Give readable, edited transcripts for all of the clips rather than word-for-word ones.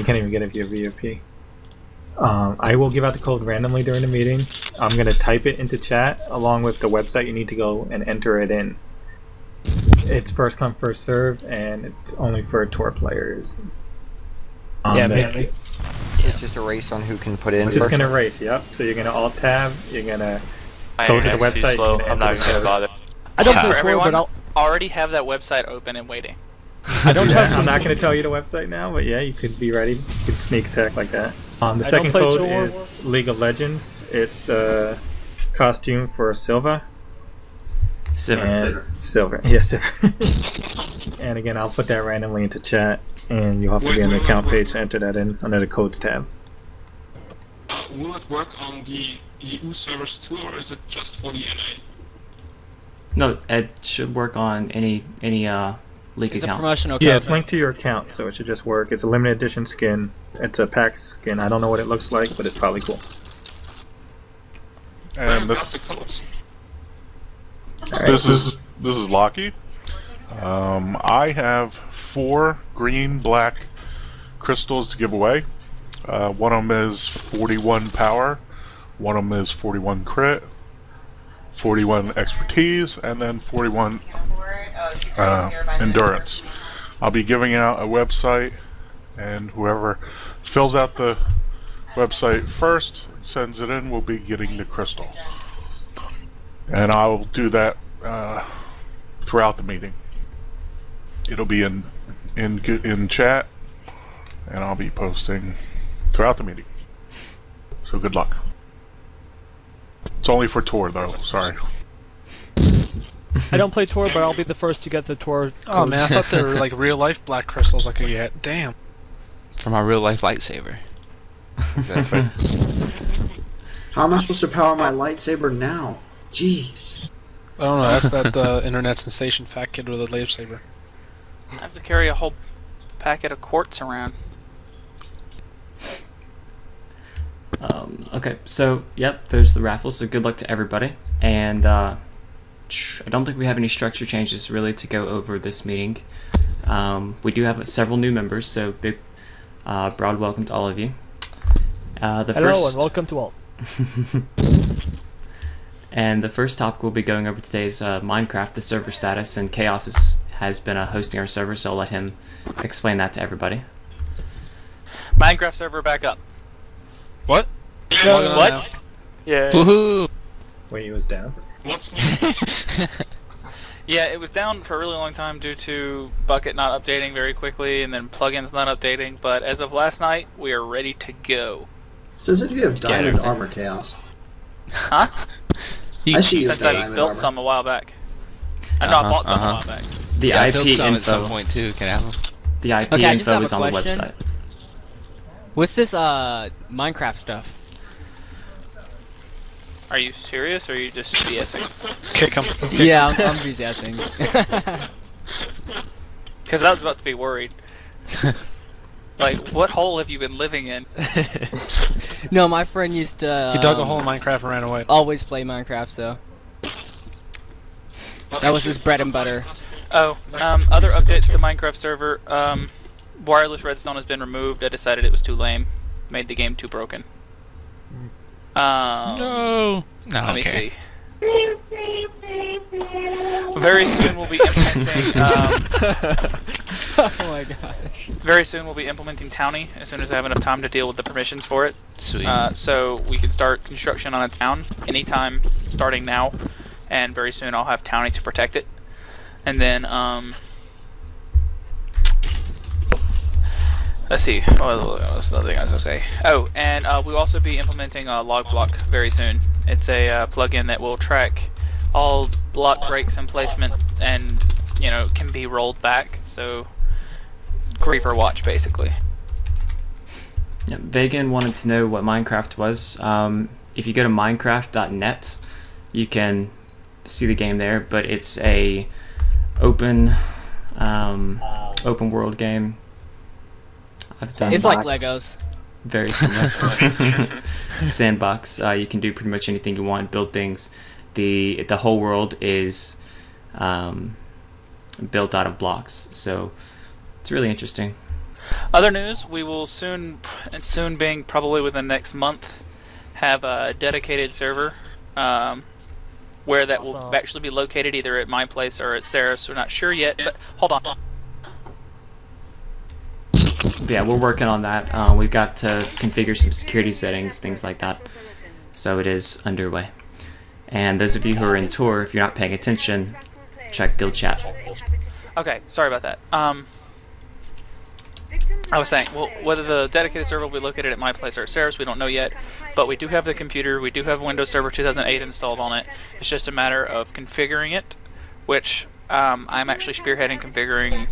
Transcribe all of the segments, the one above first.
can't even get it if you're VIP. I will give out the code randomly during the meeting. I'm going to type it into chat along with the website you need to go and enter it in. It's first come, first serve, and it's only for tour players. It's just a race on who can put in. It's just going to race, yep. So you're going to alt-tab, you're going to go to the website. I'm not going to bother. I don't play everyone, but I'll already have that website open and waiting. I don't I'm not going to tell you the website now, but yeah, you could be ready. You could sneak attack like that. The second code is League of Legends. It's costume for Silva. Silver. Yes, sir. And again, I'll put that randomly into chat, and you'll have to be on the account page to enter that in under the codes tab. Will it work on the EU servers too, or is it just for the NA? No, it should work on any League it's account. A promotional Yeah, code. it's linked to your account, so it should just work. It's a limited edition skin. It's a pack skin. I don't know what it looks like, but it's probably cool. And this is Locky. I have 4 green-black crystals to give away. One of them is 41 power, one of them is 41 crit, 41 expertise, and then 41 endurance. I'll be giving out a website, and whoever fills out the website first, sends it in, will be getting the crystal. And I'll do that throughout the meeting. It'll be in chat, and I'll be posting throughout the meeting. So good luck. It's only for tour though, sorry. I don't play tour, but I'll be the first to get the tour. Oh man, I thought they were like real life black crystals I could get. Damn. For my real life lightsaber. Exactly. How am I supposed to power my lightsaber now? Jeez. I don't know, that's that internet sensation fat kid with a lightsaber. I have to carry a whole packet of quartz around. Okay, so yep, there's the raffle. So good luck to everybody, and I don't think we have any structure changes really to go over this meeting. We do have several new members, so big broad welcome to all of you. Hello and welcome to all. And the first topic we'll be going over today is Minecraft, the server status, and Chaos has been hosting our server, so I'll let him explain that to everybody. Minecraft server back up. What? No, what? Yeah. Woohoo! Wait, it was down? What's Yeah, it was down for a really long time due to Bucket not updating very quickly and then plugins not updating, but as of last night, we are ready to go. Says that you have diamond armor, Chaos. Huh? I see you Since I built some a while back. I know I bought some a while back. The I IP built some info at some point too, can I have them? The IP Okay, info is on the website. What's this Minecraft stuff? Are you serious or are you just BSing? Kick him. Yeah, I'm BSing. Because I was about to be worried. Like, what hole have you been living in? No, my friend used to. He dug a hole in Minecraft and ran away. Always play Minecraft, so that was his bread and butter. Oh, other updates to Minecraft server. Wireless redstone has been removed. I decided it was too lame. Made the game too broken. No. No, let me see. Very soon we'll be implementing. Oh my gosh. Very soon we'll be implementing Townie as soon as I have enough time to deal with the permissions for it. Sweet. So we can start construction on a town anytime starting now, and very soon I'll have Townie to protect it. And then let's see. What's another thing I was gonna say? Oh, and we'll also be implementing log block very soon. It's a plugin that will track all block breaks and placement, and can be rolled back. So great for watch, basically. Yeah, Vegan wanted to know what Minecraft was. If you go to Minecraft.net, you can see the game there, but it's a open world game. It's like Legos. Very similar. Sandbox. You can do pretty much anything you want. Build things. The whole world is built out of blocks, so it's really interesting. Other news: we will soon, and soon being probably within the next month, have a dedicated server. Where that will actually be located either at my place or at Sarah's. We're not sure yet, but hold on. Yeah, we're working on that. We've got to configure some security settings, things like that. So it is underway. And those of you who are in tour, if you're not paying attention, check guild chat. Okay, sorry about that. I was saying, well, whether the dedicated server will be located at my place or at Sarah's, we don't know yet. But we do have the computer, we do have Windows Server 2008 installed on it. It's just a matter of configuring it, which I'm actually spearheading configuring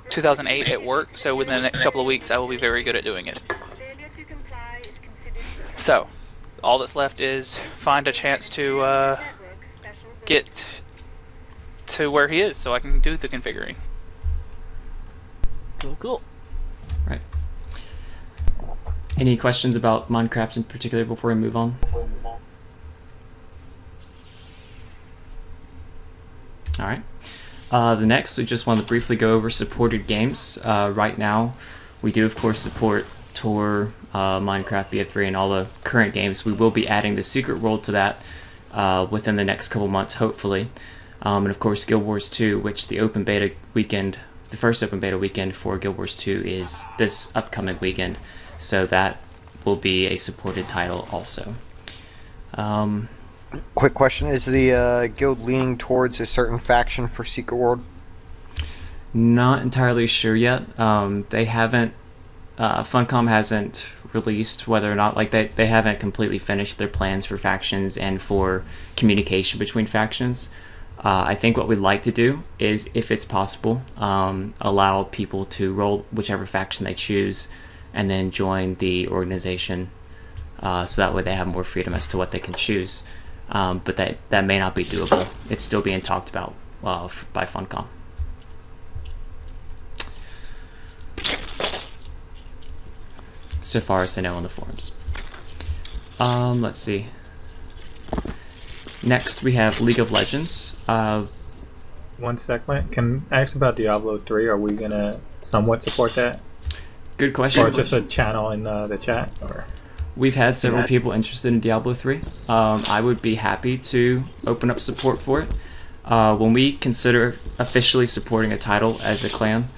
2008 at work, so within the next couple of weeks I will be very good at doing it. So, all that's left is find a chance to get to where he is so I can do the configuring. Cool. Right. Any questions about Minecraft in particular before we move on? Alright. The next, we just want to briefly go over supported games. Right now, we do of course support Tor, Minecraft, BF3, and all the current games. We will be adding the Secret World to that within the next couple months, hopefully. And of course, Guild Wars 2, which the open beta weekend, the first open beta weekend for Guild Wars 2 is this upcoming weekend. So that will be a supported title also. Quick question, is the guild leaning towards a certain faction for Secret World? Not entirely sure yet. They haven't, Funcom hasn't released whether or not, like they haven't completely finished their plans for factions and for communication between factions. I think what we'd like to do is, if it's possible, allow people to roll whichever faction they choose and then join the organization, so that way they have more freedom as to what they can choose. But that may not be doable. It's still being talked about by Funcom. So far as I know on the forums. Let's see. Next we have League of Legends. 1 second. Can I ask about Diablo 3? Are we gonna somewhat support that? Good question. Or just a channel in the chat? Or we've had several people interested in Diablo 3. I would be happy to open up support for it. When we consider officially supporting a title as a clan,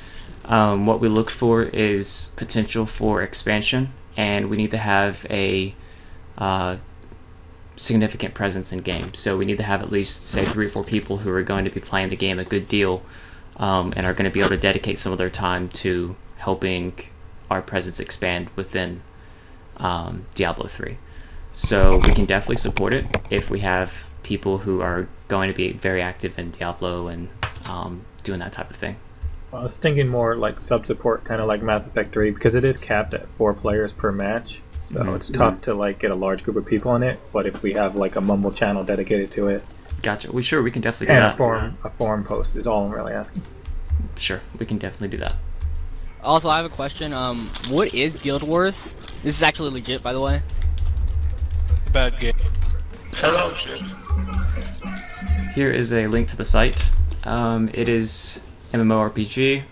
what we look for is potential for expansion, and we need to have a significant presence in game. So we need to have at least, say, 3 or 4 people who are going to be playing the game a good deal, and are going to be able to dedicate some of their time to helping our presence expand within Diablo 3. So we can definitely support it if we have people who are going to be very active in Diablo and doing that type of thing. I was thinking more like sub-support, kind of like Mass Effect 3, because it is capped at 4 players per match, so it's tough to like get a large group of people in it. But if we have like a Mumble channel dedicated to it, gotcha. We sure we can definitely do and that. a forum post is all I'm really asking. Sure, we can definitely do that. Also, I have a question. What is Guild Wars? This is actually legit, by the way. Bad game. Hello, Jim. Here is a link to the site. It is MMORPG.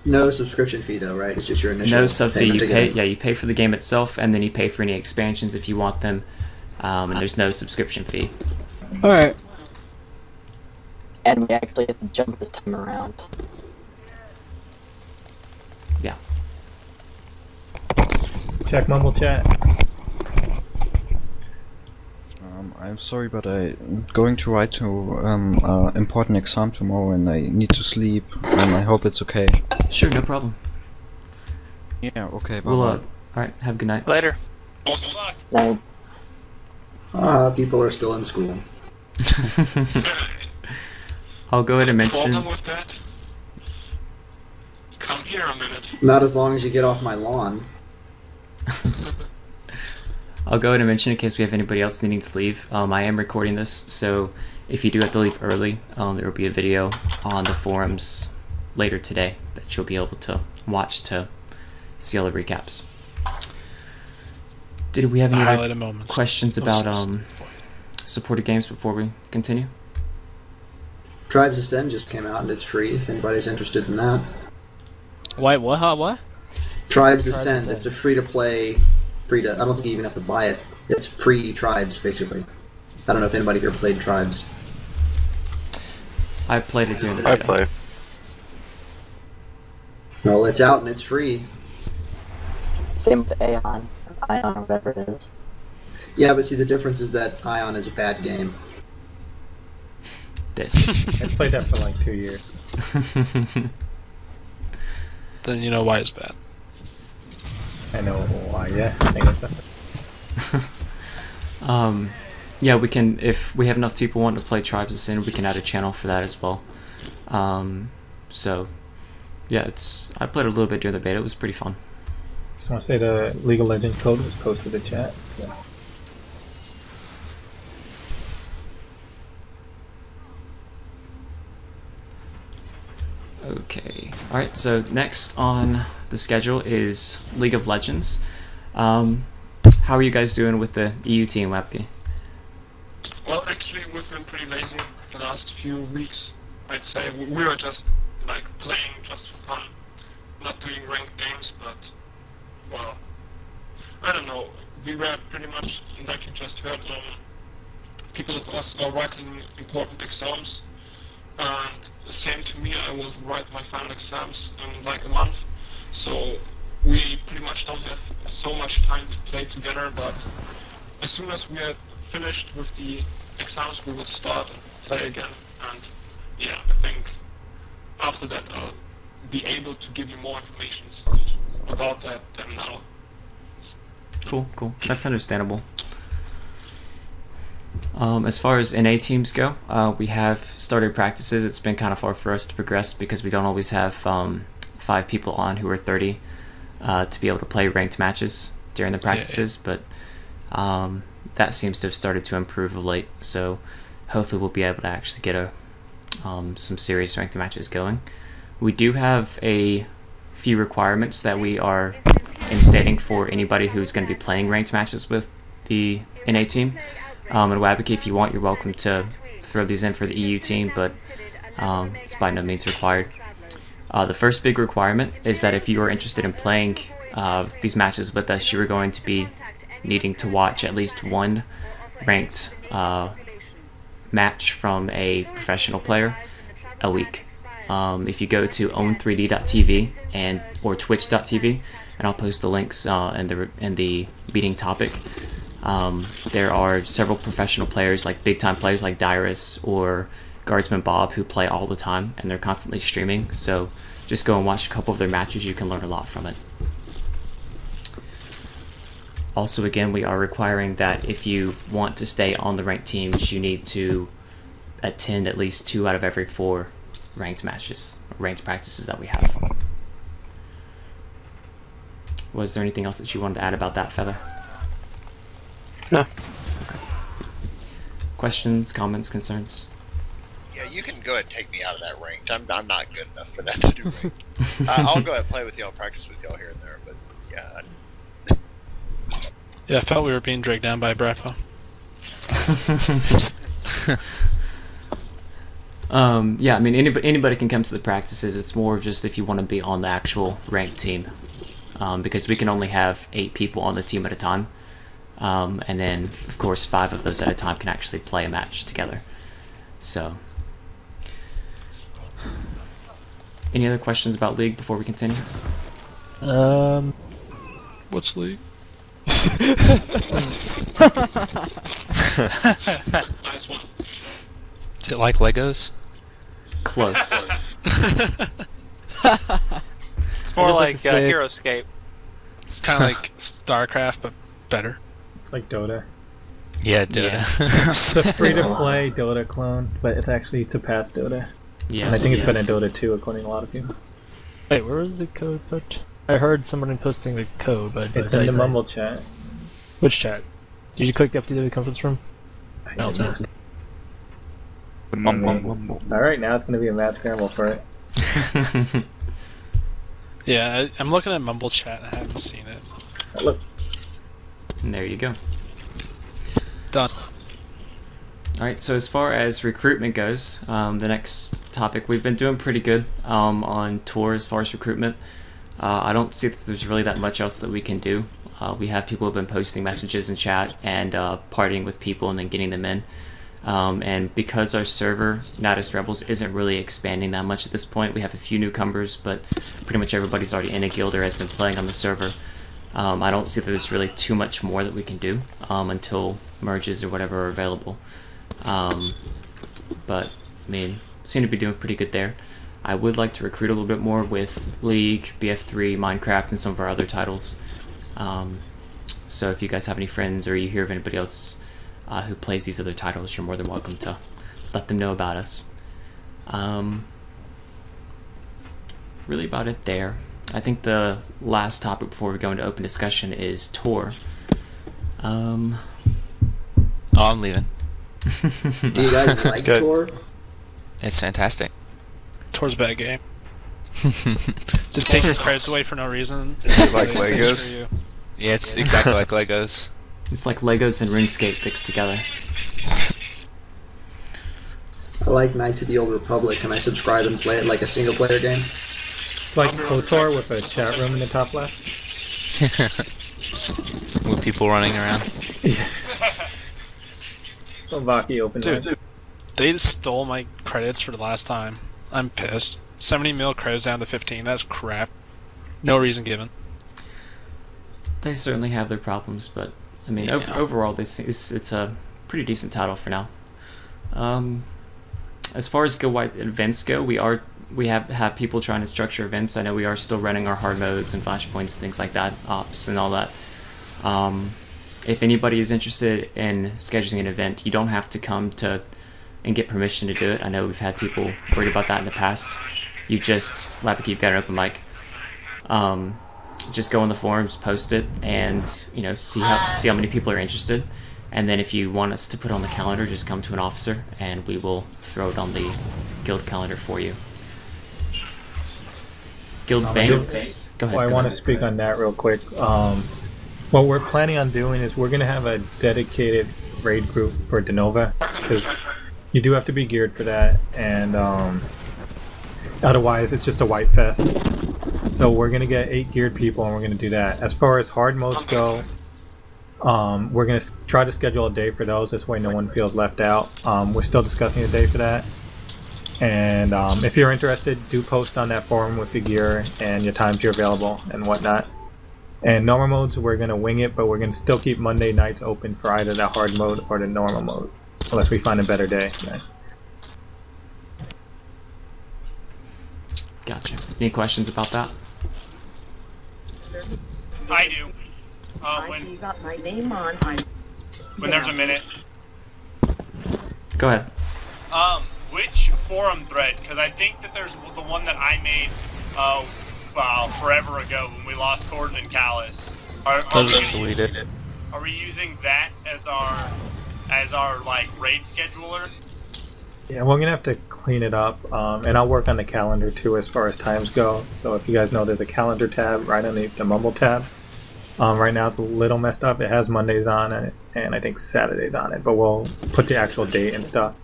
No subscription fee though, right? It's just your initial No sub fee. payment You to pay. get it. Yeah, you pay for the game itself, and then you pay for any expansions if you want them. And there's no subscription fee. Alright. And we actually have to jump this time around. Yeah. Check Mumble chat. I'm sorry, but I'm going to write to important exam tomorrow, and I need to sleep. And I hope it's okay. Sure, no problem. Yeah. Okay. Bye. Well, all right. Have a good night. Later. No. People are still in school. I'll go ahead and mention. Problem with that? Come here a minute. Not as long as you get off my lawn. I'll go ahead and mention in case we have anybody else needing to leave. I am recording this, so if you do have to leave early, there will be a video on the forums later today that you'll be able to watch to see all the recaps. Did we have any other questions about supported games before we continue? Tribes Ascend just came out and it's free if anybody's interested in that. Wait, what? Huh, what? Tribes Ascend. It's a free-to-play, I don't think you even have to buy it. It's free Tribes, basically. I don't know if anybody here played Tribes. I played it during the beta. I play. Well, it's out and it's free. Same with Ion or whatever it is. Yeah, but see, the difference is that Ion is a bad game. This. I played that for like 2 years. Then you know why it's bad. I know why, yeah. I guess that's it. Yeah, we can, if we have enough people wanting to play Tribes of Sin, we can add a channel for that as well. So, yeah, I played a little bit during the beta. It was pretty fun. Just want to say the League of Legends code was posted in chat. So. Okay. Alright, so next on the schedule is League of Legends. How are you guys doing with the EU team, Webkey? Well, actually, we've been pretty lazy the last few weeks, I'd say. We were just, like, playing just for fun. Not doing ranked games, but, well, I don't know. We were pretty much, like you just heard, people of us are writing important exams. And same to me, I will write my final exams in like a month. So we pretty much don't have so much time to play together, but as soon as we are finished with the exams, we will start and play again. And yeah, I think after that I'll be able to give you more information about that than now. Cool, cool. That's understandable. As far as NA teams go, we have started practices. It's been kind of hard for us to progress because we don't always have 5 people on who are 30 to be able to play ranked matches during the practices, but that seems to have started to improve of late, so hopefully we'll be able to actually get some serious ranked matches going. We do have a few requirements that we are instating for anybody who's going to be playing ranked matches with the NA team. And Wabaki, if you want, you're welcome to throw these in for the EU team, but it's by no means required. The first big requirement is that if you are interested in playing these matches with us, you are going to be needing to watch at least one ranked match from a professional player a week. If you go to own3d.tv or twitch.tv, and I'll post the links in the meeting topic. There are several professional players, like big time players like Dyrus or Guardsman Bob, who play all the time and they're constantly streaming, so just go and watch a couple of their matches. You can learn a lot from it. Also, again, we are requiring that if you want to stay on the ranked teams, you need to attend at least 2 out of every 4 ranked matches, ranked practices that we have. Was there anything else that you wanted to add about that, Feather? No. Okay. Questions, comments, concerns? Yeah, you can go ahead and take me out of that ranked. I'm not good enough for that to do ranked. I'll go ahead and play with y'all, practice with y'all here and there, but yeah. Yeah, I felt we were being dragged down by Bravo. Yeah, I mean, anybody can come to the practices. It's more just if you want to be on the actual ranked team, because we can only have 8 people on the team at a time, and then of course 5 of those at a time can actually play a match together. So, any other questions about League before we continue? What's League? Nice one. Is it like Legos? Close. It's more like HeroScape. It's kind of like StarCraft, but better. It's like Dota. Yeah, Dota. It's a free-to-play Dota clone, but it's actually surpassed Dota. Yeah, and I think it's better than Dota 2, according to a lot of people. Wait, where is the code put? I heard somebody posting the code, but it's in the Mumble chat. Which chat? Did you click the FTW conference room? No, it's not. Mumble. Alright, now it's going to be a mad scramble for it. Yeah, I'm looking at Mumble chat. I haven't seen it. Oh, look. And there you go. Done. Alright, so as far as recruitment goes, the next topic, we've been doing pretty good on tour as far as recruitment. I don't see that there's really that much else that we can do. We have people who have been posting messages in chat and partying with people and then getting them in. And because our server, Naddist Rebels, isn't really expanding that much at this point, we have a few newcomers, but pretty much everybody's already in a guild or has been playing on the server. I don't see that there's really too much more that we can do until merges or whatever are available. But, I mean, seem to be doing pretty good there. I would like to recruit a little bit more with League, BF3, Minecraft, and some of our other titles. So if you guys have any friends or you hear of anybody else who plays these other titles, you're more than welcome to let them know about us. Really about it there. I think the last topic before we go into open discussion is Tor. Oh, I'm leaving. Do you guys like Tor? It's fantastic. Tor's a bad game. To take your credits away for no reason. Like Legos? Yeah, it's exactly like Legos. It's like Legos and RuneScape mixed together. I like Knights of the Old Republic. Can I subscribe and play it like a single player game? It's like KOTOR with a chat room in the top left. With people running around. Vaki open. Dude, they stole my credits for the last time. I'm pissed. 70 mil credits down to 15. That's crap. No reason given. They certainly have their problems, but I mean, overall, it's a pretty decent title for now. As far as guild-wide events go, we have people trying to structure events. I know we are still running our hard modes and flashpoints, things like that, ops and all that. If anybody is interested in scheduling an event, you don't have to come to and get permission to do it. I know we've had people worried about that in the past. You just, Lapik, you've got an open mic. Just go on the forums, post it, and see how many people are interested. And then if you want us to put on the calendar, just come to an officer, and we will throw it on the guild calendar for you. Guild banks. Go ahead. Well, I want to speak on that real quick. What we're planning on doing is we're going to have a dedicated raid group for Denova, because you do have to be geared for that, and otherwise it's just a white fest. So we're going to get 8 geared people, and we're going to do that. As far as hard modes go, we're going to try to schedule a day for those. This way no one feels left out. We're still discussing a day for that. And if you're interested, do post on that forum with your gear and your times you're available and whatnot. And normal modes, we're going to wing it, but we're going to still keep Monday nights open for either the hard mode or the normal mode, unless we find a better day. Gotcha. Any questions about that? I do. You got my name on. When there's a minute. Go ahead. Which forum thread? Because I think that there's the one that I made forever ago when we lost Corden and Callus. I'll just delete it. Are we using that as our like raid scheduler? Yeah, we're gonna have to clean it up, and I'll work on the calendar too as far as times go. So if you guys know, there's a calendar tab right underneath the Mumble tab. Right now it's a little messed up. It has Mondays on it, and I think Saturdays on it, but we'll put the actual date and stuff.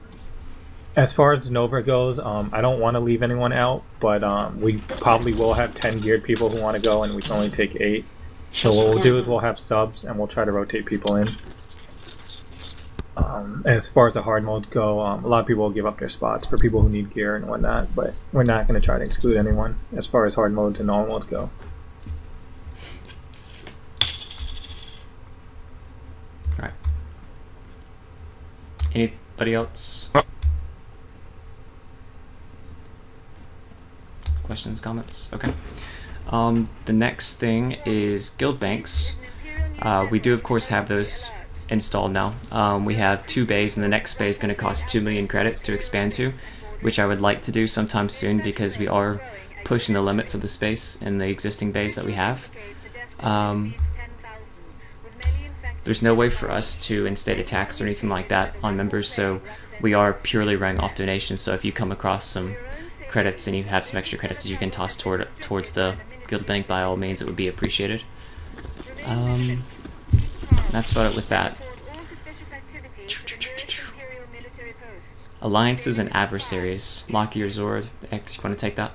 As far as Nova goes, I don't want to leave anyone out, but we probably will have 10 geared people who want to go, and we can only take 8. So what we'll do is we'll have subs, and we'll try to rotate people in. As far as the hard modes go, a lot of people will give up their spots for people who need gear and whatnot, but we're not going to try to exclude anyone as far as hard modes and normal modes go. Alright. Anybody else? Questions, comments? Okay. The next thing is guild banks. We do, of course, have those installed now. We have 2 bays, and the next bay is going to cost 2 million credits to expand to, which I would like to do sometime soon because we are pushing the limits of the space in the existing bays that we have. There's no way for us to instate a tax or anything like that on members, so we are purely running off donations. So if you come across some credits and you have some extra credits that you can toss towards the guild bank, by all means, it would be appreciated. That's about it with that. Alliances and adversaries. Locky or Zord, X, you want to take that?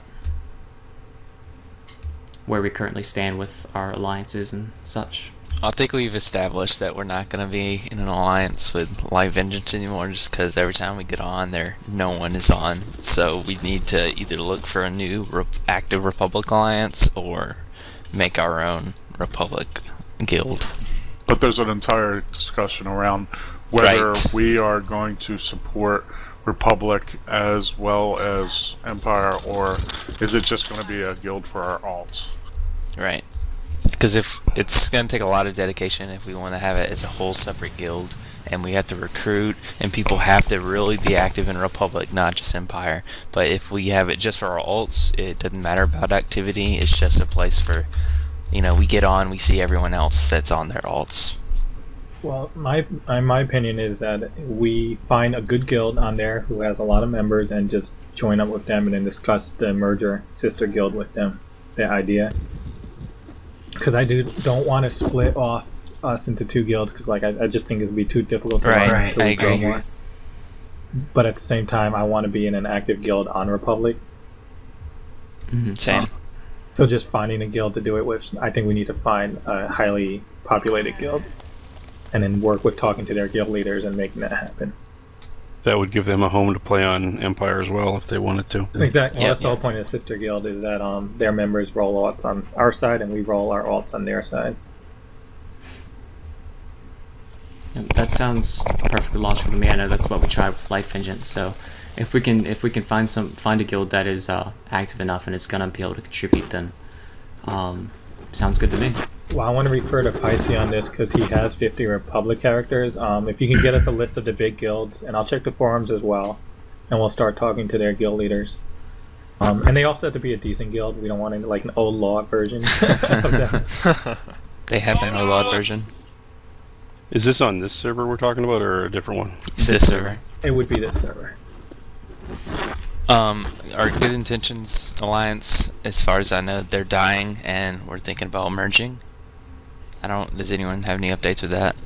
where we currently stand with our alliances and such. I think we've established that we're not going to be in an alliance with Light Vengeance anymore, just because every time we get on there, no one is on. So we need to either look for a new active Republic alliance or make our own Republic guild. But there's an entire discussion around whether Right. we are going to support Republic as well as Empire, or is it just going to be a guild for our alts? Right. Because if it's going to take a lot of dedication if we want to have it as a whole separate guild, and we have to recruit, and people have to really be active in Republic, not just Empire. But if we have it just for our alts, it doesn't matter about activity. It's just a place for, you know, we get on, we see everyone else that's on their alts. Well, my opinion is that we find a good guild on there who has a lot of members and just join up with them and then discuss the merger sister guild with them. The idea, because I don't want to split off us into two guilds, because like I just think it'd be too difficult to run Right, until I we grow agree. more. But at the same time, I want to be in an active guild on Republic. Same. So just finding a guild to do it with, I think we need to find a highly populated guild, and then work with talking to their guild leaders and making that happen. That would give them a home to play on Empire as well if they wanted to. Exactly. Well, that's the whole point of the sister guild, is that their members roll alts on our side and we roll our alts on their side. That sounds perfectly logical to me. I know that's what we tried with Light Vengeance. So if we can find a guild that is active enough and it's gonna be able to contribute, then sounds good to me. Well, I want to refer to Pisces on this because he has 50 Republic characters. If you can get us a list of the big guilds, and I'll check the forums as well, and we'll start talking to their guild leaders. And they also have to be a decent guild. We don't want like an old law version of them. They have an OLOD version. Is this on this server we're talking about, or a different one? This server. It would be this server. Our Good Intentions Alliance, as far as I know, they're dying, and we're thinking about merging. Does anyone have any updates with that?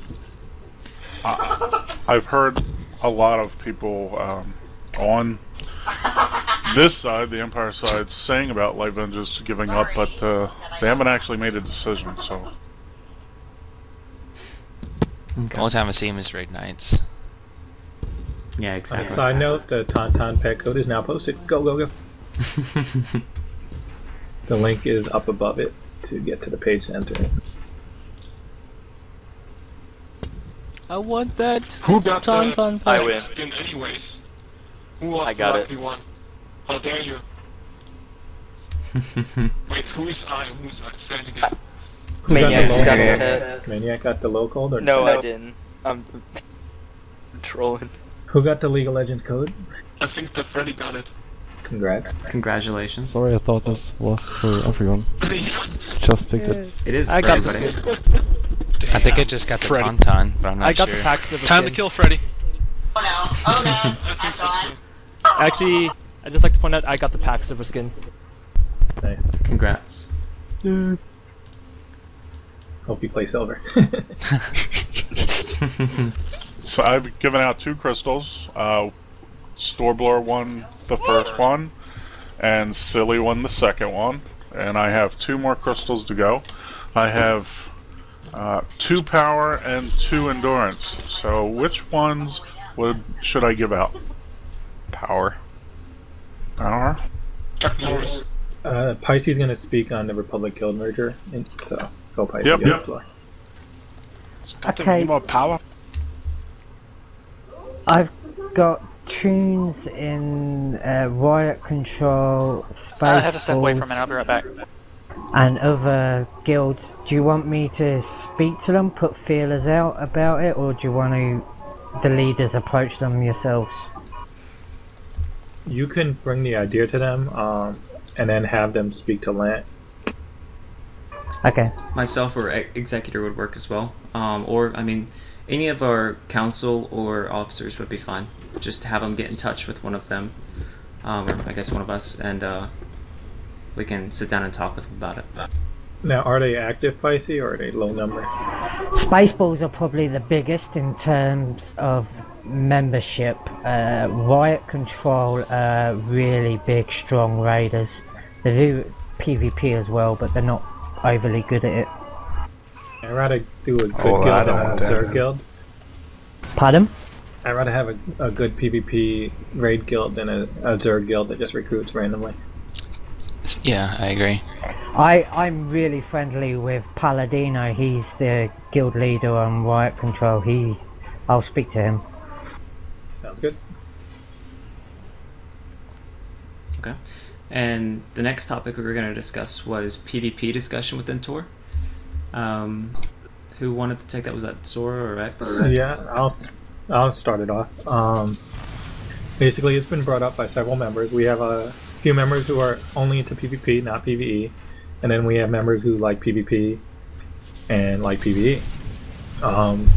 I've heard a lot of people on this side, the Empire side, saying about Light Vengeance giving up, but they haven't actually made a decision, so... The only time I see him is Raid Nights. Yeah, exactly. Side note, the Tauntaun pet code is now posted. Go, go, go. The link is up above it to get to the page to enter it. I want that. Who got Tauntaun the pet. skin anyways? Who was I got the it. lucky one? How dare you? Wait, who is I? Who is I? Say it again. Maniac's got the Maniac. pet. Maniac got the low code? Or No, I didn't. I'm trolling. Who got the League of Legends code? I think that Freddy got it. Congrats. Congratulations. Sorry, I thought this was for everyone. Just picked it. It is for I got everybody. I think I just got the Freddy. Tauntaun, but I'm not I got sure. the packs of a Time to skin. kill Freddy. Oh no, oh no, I'm gone. Actually, I'd just like to point out I got the pack silver skin. Nice. Congrats. Hope you play silver. So I've given out 2 crystals. Storeblower won the first one, and Silly won the second one. And I have 2 more crystals to go. I have 2 power and 2 endurance. So which ones should I give out? Power. Power? Chuck Norris. Pisces going to speak on the Republic Guild merger, so go Pisces. Yep, get yep. the floor. Okay. More power. I've got tunes in riot control, space I have to step away Force, from it. I'll be right back. and other guilds. Do you want me to speak to them, put feelers out about it, or do you want the leaders approach them yourselves? You can bring the idea to them, and then have them speak to Lant. Okay. Myself or executor would work as well. Or, I mean, any of our council or officers would be fine. Just have them get in touch with one of them, or I guess one of us, and we can sit down and talk with them about it. Now, are they active Pisces or are they low number? Spaceballs are probably the biggest in terms of membership. Riot control are really big, strong raiders. They do PvP as well, but they're not overly good at it. I'd rather do a good Oh, guild I don't than a want that. Zerg guild. Pardon? I'd rather have a good PvP raid guild than a Zerg guild that just recruits randomly. Yeah, I agree. I'm really friendly with Paladino. He's the guild leader on Riot Control. I'll speak to him. Sounds good. Okay. And the next topic we were going to discuss was PvP discussion within Tor. Who wanted to take that? Was that Zora or X? Yeah, I'll start it off. Basically, it's been brought up by several members. We have a few members who are only into PvP, not PvE, and then we have members who like PvP and like PvE.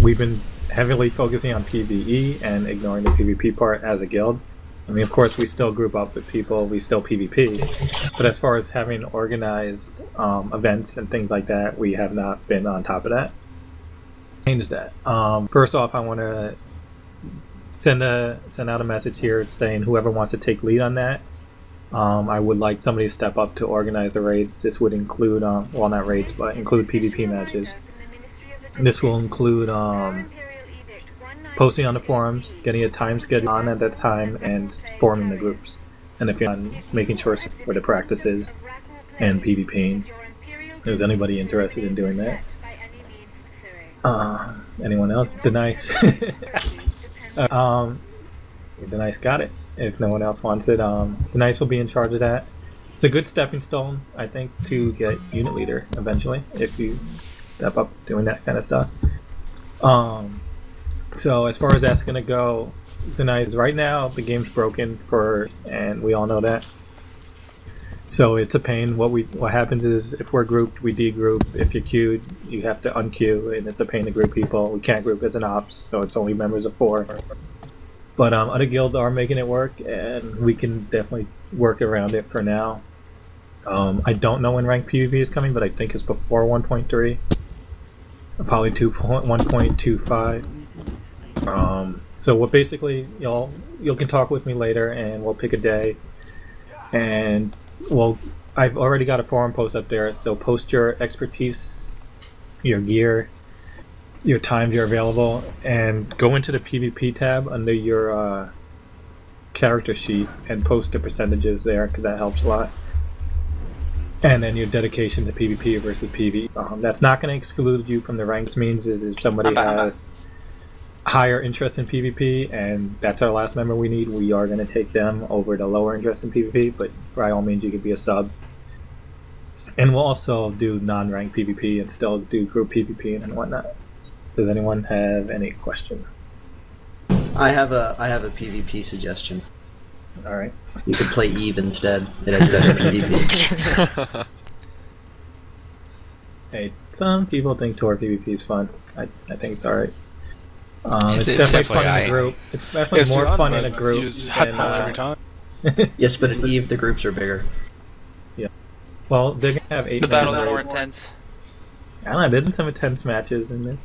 We've been heavily focusing on PvE and ignoring the PvP part as a guild. I mean, of course, we still group up with people, we still PvP, but as far as having organized events and things like that, we have not been on top of that. Change that. First off, I want to send out a message here saying whoever wants to take lead on that, I would like somebody to step up to organize the raids. This would include, well, not raids, but include PvP matches. This will include posting on the forums, getting a time schedule on at that time, and forming the groups. And if you're on making sure for the practices and PvPing, is anybody interested in doing that? Anyone else? Denice. Denice got it. If no one else wants it, Denice will be in charge of that. It's a good stepping stone, I think, to get unit leader eventually, if you step up doing that kind of stuff. So as far as that's gonna go, Denice, right now the game's broken and we all know that. So it's a pain. What happens is if we're grouped, we degroup. If you're queued, you have to unqueue, and it's a pain to group people. We can't group as an ops, so it's only members of 4. But other guilds are making it work, and we can definitely work around it for now. I don't know when ranked PvP is coming, but I think it's before 1.3. Probably 1.25. So what basically, you can talk with me later, and we'll pick a day. And well, I've already got a forum post up there, so post your expertise, your gear, your times you're available, and go into the PvP tab under your character sheet and post the percentages there, because that helps a lot. And then your dedication to PvP versus PvE. That's not going to exclude you from the ranks. This means is if somebody has higher interest in PvP, and that's our last member we need, we are going to take them over the lower interest in PvP, but by all means you could be a sub. And we'll also do non-ranked PvP and still do group PvP and whatnot. Does anyone have any question? I have a PvP suggestion. Alright. You could play Eve instead. It has better PvP. Hey, some people think Tor PvP is fun. I think it's alright. It's It's definitely fun in a definitely group. It's definitely more fun in a group than every time. Yes, but in Eve the groups are bigger. Yeah. Well, they're gonna have 8. The battles are more intense. I don't know. There's some intense matches in this.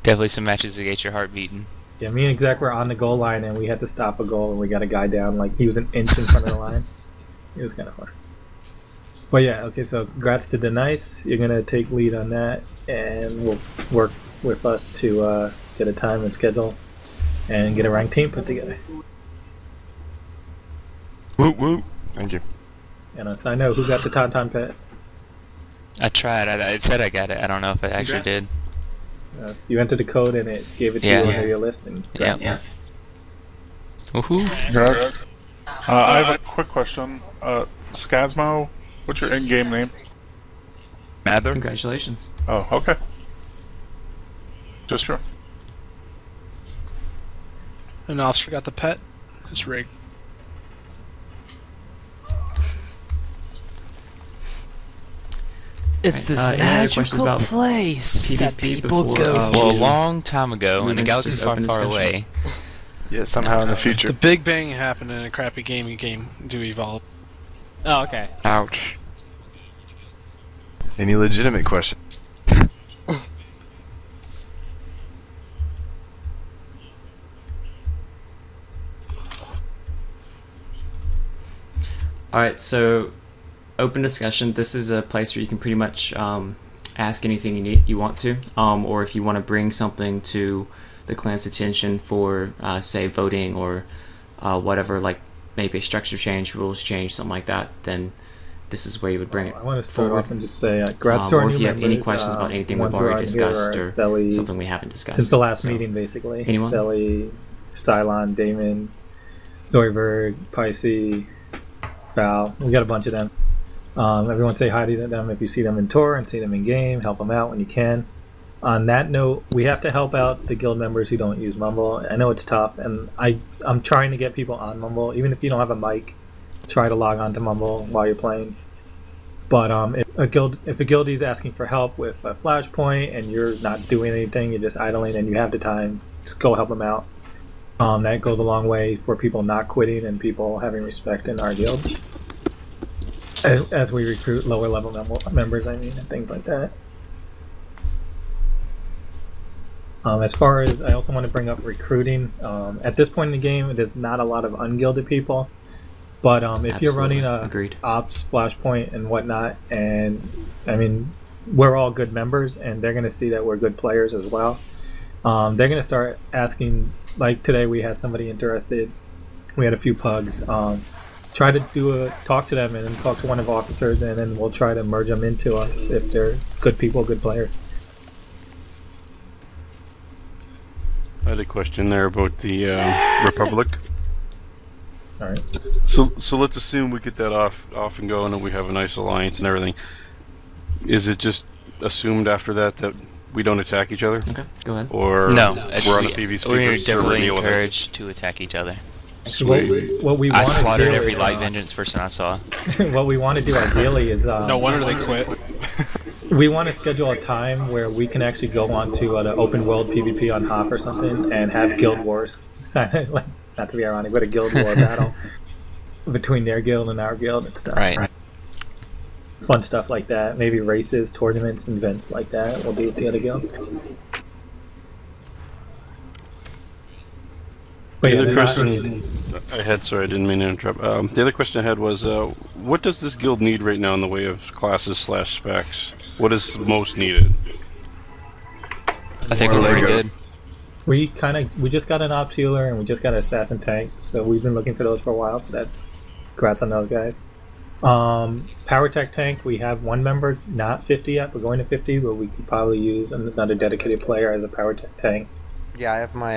Definitely some matches to get your heart beating. Yeah, me and Exec were on the goal line, and we had to stop a goal, and we got a guy down like he was an inch in front of the line. It was kind of fun. But yeah, okay. So, congrats to Denice. You're gonna take lead on that, and we'll work with us to get a time and schedule and get a ranked team put together. Woo woo. Thank you. And so I know who got the Tauntaun pet. I tried. I said I got it. I don't know if I actually did. You entered the code and it gave it to you under your list. And yeah. Woohoo! Congrats. I have a quick question. Scasmo, what's your in-game name? Mather. Congratulations. Oh, okay. Just sure. An officer got the pet. It's rigged. It's this magical place that people go. Well, a long time ago, in a galaxy far, far away. Yeah, somehow in the future. The Big Bang happened in a crappy gaming game to evolve. Oh, okay. Ouch. Any legitimate question? Alright, so open discussion. This is a place where you can pretty much ask anything you want to, or if you want to bring something to the clan's attention for, say, voting or whatever, like maybe a structure change, rules change, something like that, then this is where you would bring it. I want to start forward. off and just say, congrats to our or new if you have any members, questions about anything ones we've who already aren't here discussed are or Selly, something we haven't discussed. since the last So, meeting, basically. anyone? Selly, Cylon, Damon, Zoidberg, Pisces, Val. We got a bunch of them. Everyone say hi to them if you see them in tour and see them in game. Help them out when you can. On that note, we have to help out the guild members who don't use Mumble. I know it's tough, and I'm trying to get people on Mumble. Even if you don't have a mic, try to log on to Mumble while you're playing. But if a guildie is asking for help with a flashpoint and you're not doing anything, you're just idling and you have the time, just go help them out. That goes a long way for people not quitting and people having respect in our guild. As we recruit lower level members, I mean, and things like that. As far as, I also want to bring up recruiting. At this point in the game, there's not a lot of ungilded people. But if you're running a ops, flashpoint, and whatnot, and I mean, we're all good members, and they're going to see that we're good players as well. They're going to start asking, like today we had somebody interested. We had a few pugs. Try to talk to them and then talk to one of the officers, and then we'll try to merge them into us if they're good people, good players. I had a question there about the Republic. All right. So let's assume we get that off and going, and we have a nice alliance and everything. Is it just assumed after that we don't attack each other? Okay, go ahead. Or no, we're on a PvP we're server definitely deal with it? encouraged to attack each other. What we I want to slaughtered do every is, light vengeance person I saw. what we want to do ideally is no wonder they quit. We want to schedule a time where we can actually go on to the open world PvP on Hoth or something and have guild wars. Like, not to be ironic, but a guild war battle between their guild and our guild and stuff. Right. Fun stuff like that. Maybe races, tournaments, and events like that. We'll do with the other guild. The other question I had, sorry, I didn't mean to interrupt. The other question I had was, what does this guild need right now in the way of classes / specs? What is most needed? I think we're pretty good. We just got an ops healer and we just got an assassin tank, so we've been looking for those for a while. So that's congrats on those guys. Power tech tank, we have one member, not 50 yet. We're going to 50, but we could probably use another dedicated player as a power tech tank. Yeah, I have my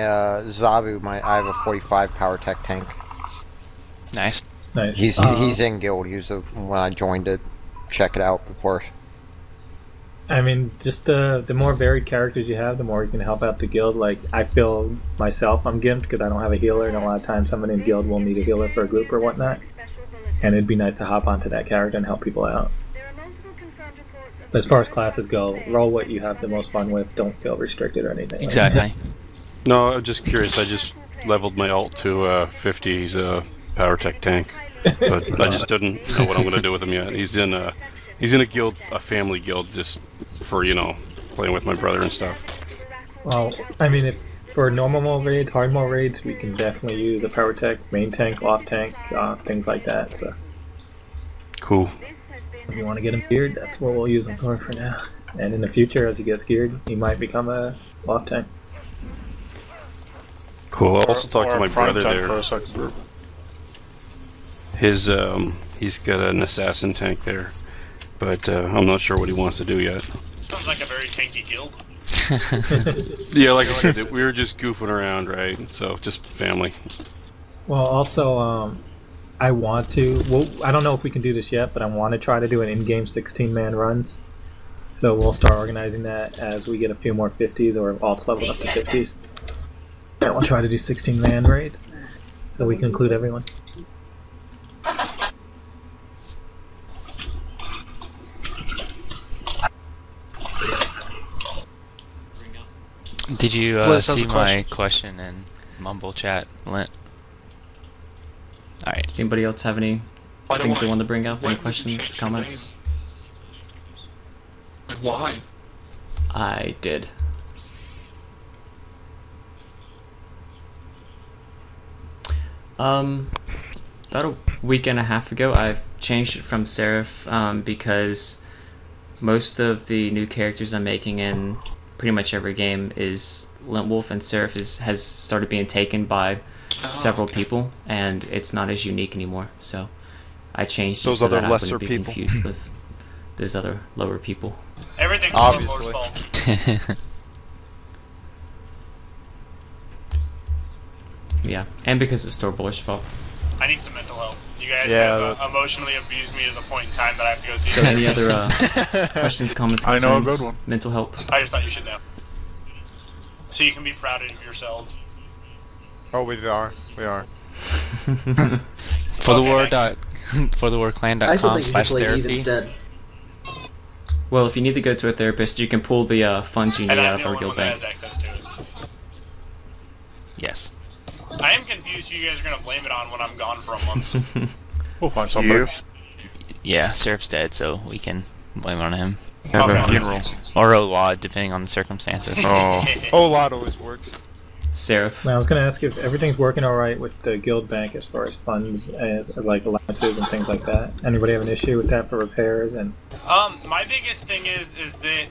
Zabu. I have a 45 power tech tank. Nice. Nice. He's in guild. He was when I joined to check it out before. I mean, just the more varied characters you have, the more you can help out the guild. Like, I feel myself, I'm gimped because I don't have a healer, and a lot of times somebody in guild will need a healer for a group or whatnot. And it'd be nice to hop onto that character and help people out. But as far as classes go, roll what you have the most fun with. Don't feel restricted or anything. Exactly. No, I'm just curious. I just leveled my alt to 50. He's a power tech tank, but I just didn't know what I'm going to do with him yet. He's in a guild, a family guild, just for playing with my brother and stuff. Well, I mean, if for normal mode raids, hard mode raids, we can definitely use a power tech, main tank, off tank, things like that. So cool. If you want to get him geared, that's what we'll use him for now. And in the future, as he gets geared, he might become a off tank. Cool. I'll also talk to my brother there. He's got an assassin tank there, but I'm not sure what he wants to do yet. Sounds like a very tanky guild. Yeah, like I said, we were just goofing around, right? So just family. Well, also, I want to. Well, I don't know if we can do this yet, but I want to try to do an in-game 16-man runs. So we'll start organizing that as we get a few more 50s or alts leveled up to 50s. And we'll try to do 16-man raids so we can include everyone. Did you see my question in Mumble chat, Lint? Alright. Anybody else have any things they want to bring up? Any questions, comments? Why? I did. About a week and a half ago. I've changed it from Seraph because most of the new characters I'm making in pretty much every game is Lintwolf, and Seraph has started being taken by several people, and it's not as unique anymore. So I changed it Those so other that I lesser wouldn't be people. confused with those other lower people. Everything's Obviously. Stormlord's fault. Yeah, and because it's Stormlord's fault. I need some mental help. You guys Yeah, have emotionally abused me to the point in time that I have to go see. So any other questions, comments, I concerns, know a good one. mental help? I just thought you should know. So you can be proud of yourselves. Oh, we are. We are. For the war I still forthewarclan.com think you should play Eve /therapy. instead. Well, if you need to go to a therapist, you can pull the funds you need And out I'm of the our only guild one that bank. has access to it. Yes. I am confused you guys are going to blame it on when I'm gone for a month. We'll find somebody. Yeah, Seraph's dead, so we can blame it on him. Have a funeral. Or Olad, depending on the circumstances. Oh, lot always works. Seraph. Now, I was going to ask if everything's working all right with the guild bank as far as funds, as like allowances and things like that. Anybody have an issue with that for repairs? And My biggest thing is that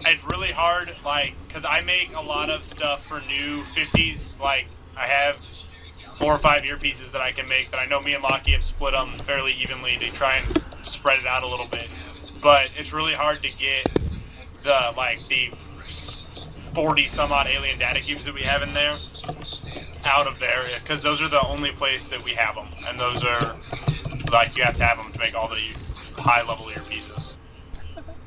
it's really hard, like, because I make a lot of stuff for new 50s. Like, I have 4 or 5 earpieces that I can make, but I know me and Lockie have split them fairly evenly to try and spread it out a little bit. But it's really hard to get the 40 some odd alien data cubes that we have in there out of there, because those are the only place that we have them, and those are, like, you have to have them to make all the high level earpieces.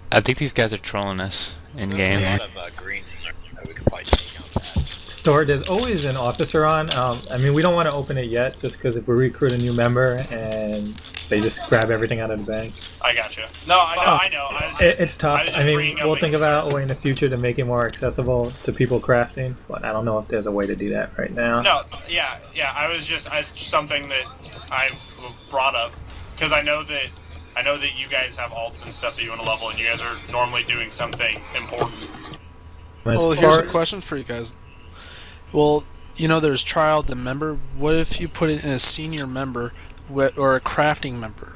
I think these guys are trolling us in game. A lot of greens in there. We could probably take out that. store, there's always an officer on. I mean, we don't want to open it yet, just because if we recruit a new member and they just grab everything out of the bank. I gotcha. No, I know. It's tough. I mean, we'll think about a way in the future to make it more accessible to people crafting, but I don't know if there's a way to do that right now. No, yeah. It's something that I brought up because I know that you guys have alts and stuff that you want to level, and you guys are normally doing something important. Well, here's a question for you guys. Well, you know, there's trial the member. What if you put it in a senior member or a crafting member?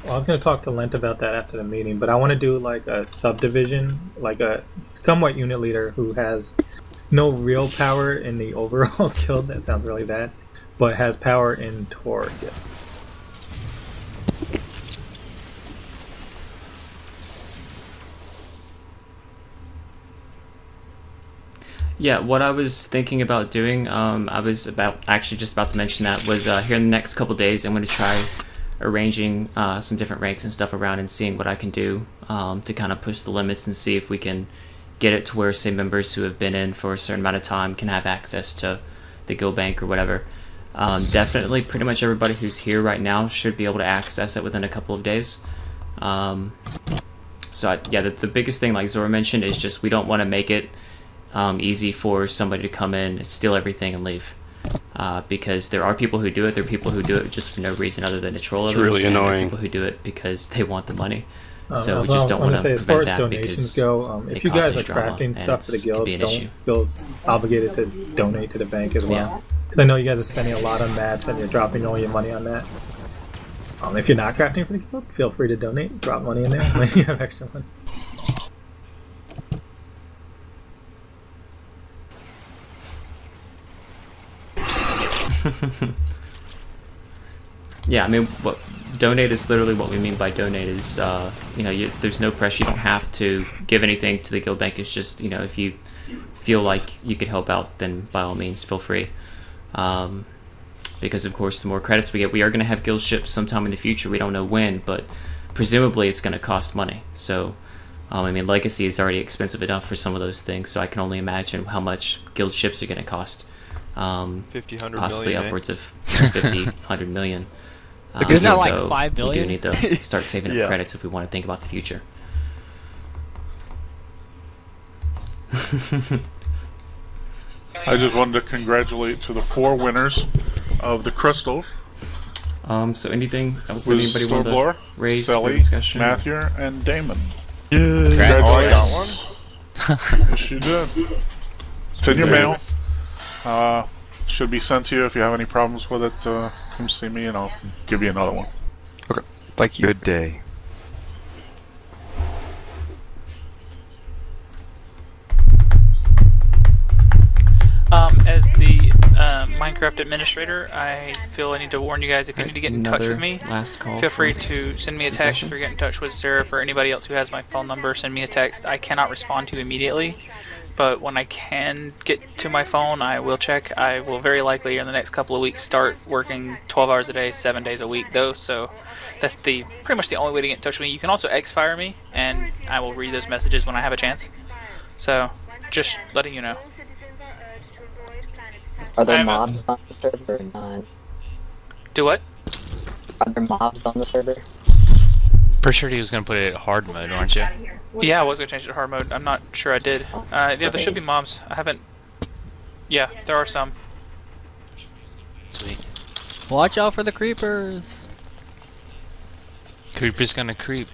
Well, I was going to talk to Lent about that after the meeting, but I want to do like a subdivision, like a somewhat unit leader who has no real power in the overall guild. That sounds really bad, but has power in Tor guild. Yeah, what I was thinking about doing, I was actually just about to mention that, was here in the next couple days I'm going to try arranging some different ranks and stuff around and seeing what I can do to kind of push the limits and see if we can get it to where, say, members who have been in for a certain amount of time can have access to the guild bank or whatever. Definitely pretty much everybody who's here right now should be able to access it within a couple of days. The biggest thing, like Zora mentioned, is just we don't want to make it easy for somebody to come in, steal everything, and leave. Because there are people who do it. There are people who do it just for no reason other than to troll others. It's really and annoying. There are people who do it because they want the money. So we Well, just don't want to say, prevent as far as that donations because go, if you guys are crafting stuff for the guild, guild's obligated to donate to the bank as well. Because I know you guys are spending a lot on mats and you're dropping all your money on that. If you're not crafting for the guild, feel free to donate. Drop money in there when you have extra money. Yeah, I mean, what donate is literally what we mean by donate is, there's no pressure. You don't have to give anything to the guild bank. It's just, if you feel like you could help out, then by all means, feel free. Because, of course, the more credits we get, we are going to have guild ships sometime in the future. We don't know when, but presumably it's going to cost money. So, Legacy is already expensive enough for some of those things, so I can only imagine how much guild ships are going to cost. 50, 100 possibly million, upwards of 50, 100 million. Isn't that like 5 billion? We do need to start saving Yeah. up credits if we want to think about the future. I just wanted to congratulate to the 4 winners of the crystals. So anything else that Was anybody want to Storblower, raise for Sally, discussion? Matthew, and Damon. Oh, I got one. Yes, you did. It's in your mail. Should be sent to you if you have any problems with it. come see me and I'll give you another one. Okay. Thank you. Good day. As the Minecraft administrator, I feel I need to warn you guys, if you need to get in touch with me, feel free to send me a text or get in touch with Sarah. For anybody else who has my phone number, send me a text. I cannot respond to you immediately, but when I can get to my phone, I will check. I will very likely in the next couple of weeks start working 12 hours a day, 7 days a week though, so that's pretty much the only way to get in touch with me. You can also X-Fire me, and I will read those messages when I have a chance. So, just letting you know. Are there mobs on the server or not? Do what? Are there mobs on the server? Pretty sure he was going to put it at hard mode, aren't you? Yeah, I was going to change it to hard mode. I'm not sure I did. Yeah, there should be mobs. I haven't... Yeah, there are some. Sweet. Watch out for the creepers. Creeper's going to creep.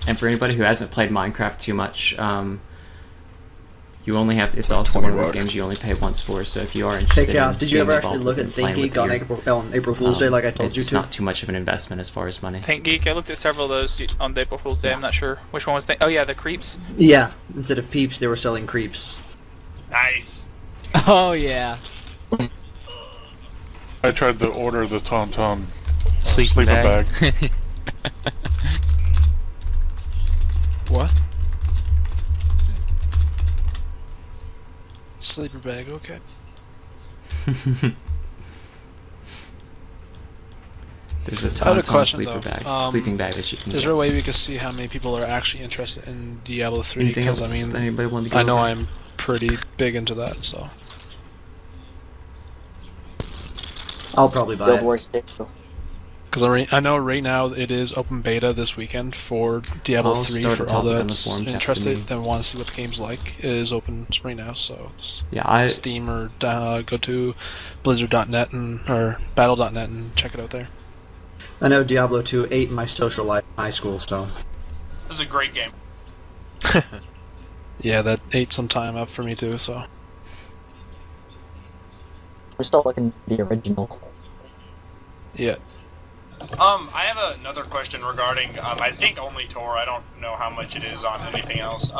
And for anybody who hasn't played Minecraft too much, you only have to, it's also one of those games you only pay once for, so if you are interested Hey Chaos, in did you ever being actually involved look at with playing ThinkGeek on April Fool's Day like I told you to? It's not too much of an investment as far as money. ThinkGeek, I looked at several of those on April Fool's Day. I'm not sure which one was Oh yeah, the creeps. Yeah, instead of peeps, they were selling creeps. Nice. Oh yeah. I tried to order the Tauntaun sleeping bag. What? Sleeper bag, okay. There's a I had a Tauntaun question, sleeper though. bag, sleeping bag that you can Is get. there a way we can see how many people are actually interested in Diablo 3? Anything Because else I mean, anybody want to go I know over? I'm pretty big into that, so. I'll probably buy Guild it. Wars 2. Because I know right now it is open beta this weekend for Diablo I'll 3 start for a all topic on the that's forums after the interested meeting. and want to see what the game's like. It is open right now, so just Yeah, Steam or go to blizzard.net or battle.net and check it out there. I know Diablo 2 ate my social life in high school, so. This is a great game. Yeah, that ate some time up for me too, so. We're still looking for the original. Yeah. I have another question regarding, I think only Tor, I don't know how much it is on anything else.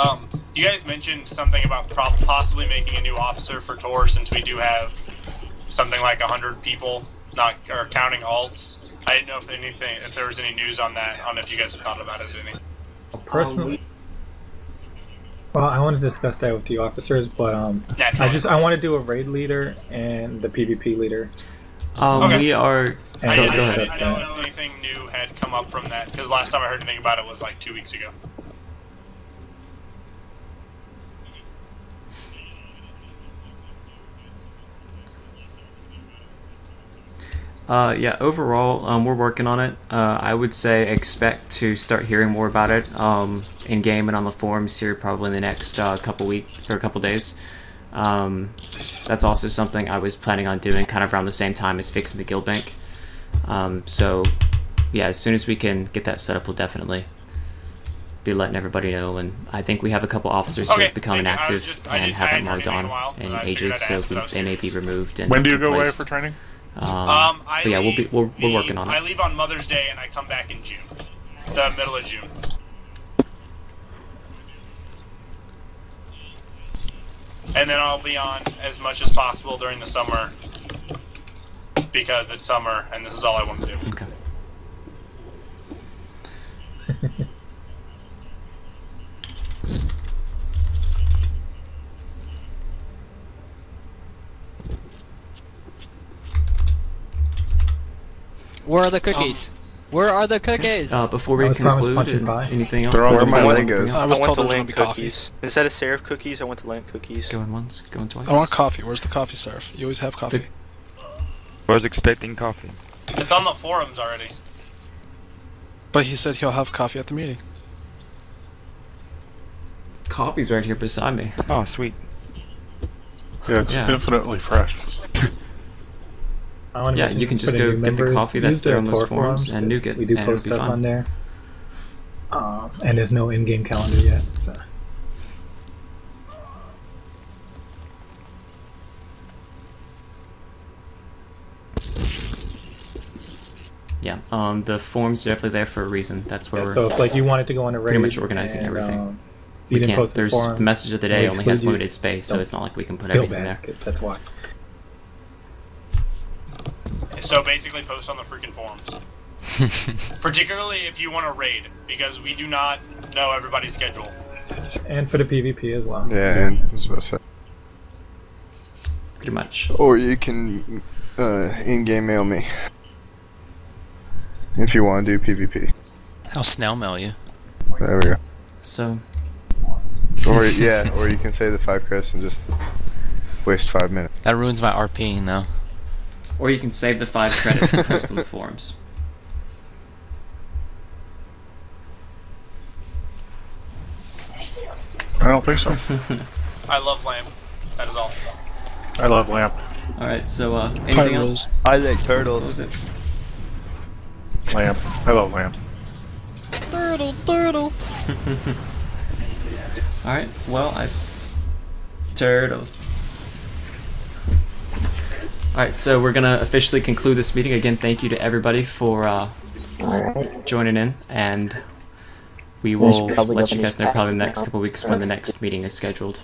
You guys mentioned something about possibly making a new officer for Tor, since we do have something like 100 people, not or counting alts. I didn't know if there was any news on that, on if you guys thought about it any. Personally, well, I want to discuss that with the officers, but I want to do a raid leader and the PvP leader. Okay. We are. I didn't know if anything new had come up from that, because last time I heard anything about it was like 2 weeks ago. Yeah, overall, we're working on it. I would say expect to start hearing more about it in game and on the forums here probably in the next couple days. That's also something I was planning on doing kind of around the same time as fixing the guild bank. So yeah, as soon as we can get that set up, we'll definitely be letting everybody know. And I think we have a couple officers who have become inactive and haven't logged on in ages, so they may be removed. And when do you go away replaced. for training? But yeah, we're working on it. I leave on Mother's Day and I come back in June, the middle of June. And then I'll be on as much as possible during the summer, because it's summer and this is all I want to do. Okay. Where are the cookies? Where are the cookies? Before we conclude, anything else? Where are my Legos? I was told to there was going Link to be coffee. cookies. Instead of Seraph cookies, I went to Link cookies. Going once, going twice. I want coffee. Where's the coffee, Seraph? You always have coffee. I was expecting coffee. It's on the forums already. But he said he'll have coffee at the meeting. Coffee's right here beside me. Oh, sweet. Yeah, it's infinitely fresh. Yeah, you can just go get the coffee that's there on those forums and nuke it, We do and post it'll be stuff fun. on there. And there's no in-game calendar yet, so. Yeah, the forums are definitely there for a reason. That's where we're so if like you wanted to go on a raid, pretty much organizing and, everything. you We didn't can't. post a There's forum, the message of the day we only has exclude you. limited space, so Don't it's not like we can put feel everything bad, there. 'cause that's why. So basically, post on the freaking forums. Particularly if you want to raid, because we do not know everybody's schedule. And for the PvP as well. Yeah, and I was about to say. Pretty much. Or you can in-game mail me if you want to do PvP. I'll snail mail you. There we go. So. Or yeah, or you can save the 5 credits and just waste 5 minutes. That ruins my RPing though. Or you can save the 5 credits and post on the forums. I don't think so. I love lamb. That is all. I love lamp. Alright, so anything else? I like turtles. What was it? Lamp. I love lamp. Turtle. Alright, well, turtles. Alright, so we're gonna officially conclude this meeting. Again, thank you to everybody for joining in, and we will let you guys know probably in the next couple weeks when the next meeting is scheduled.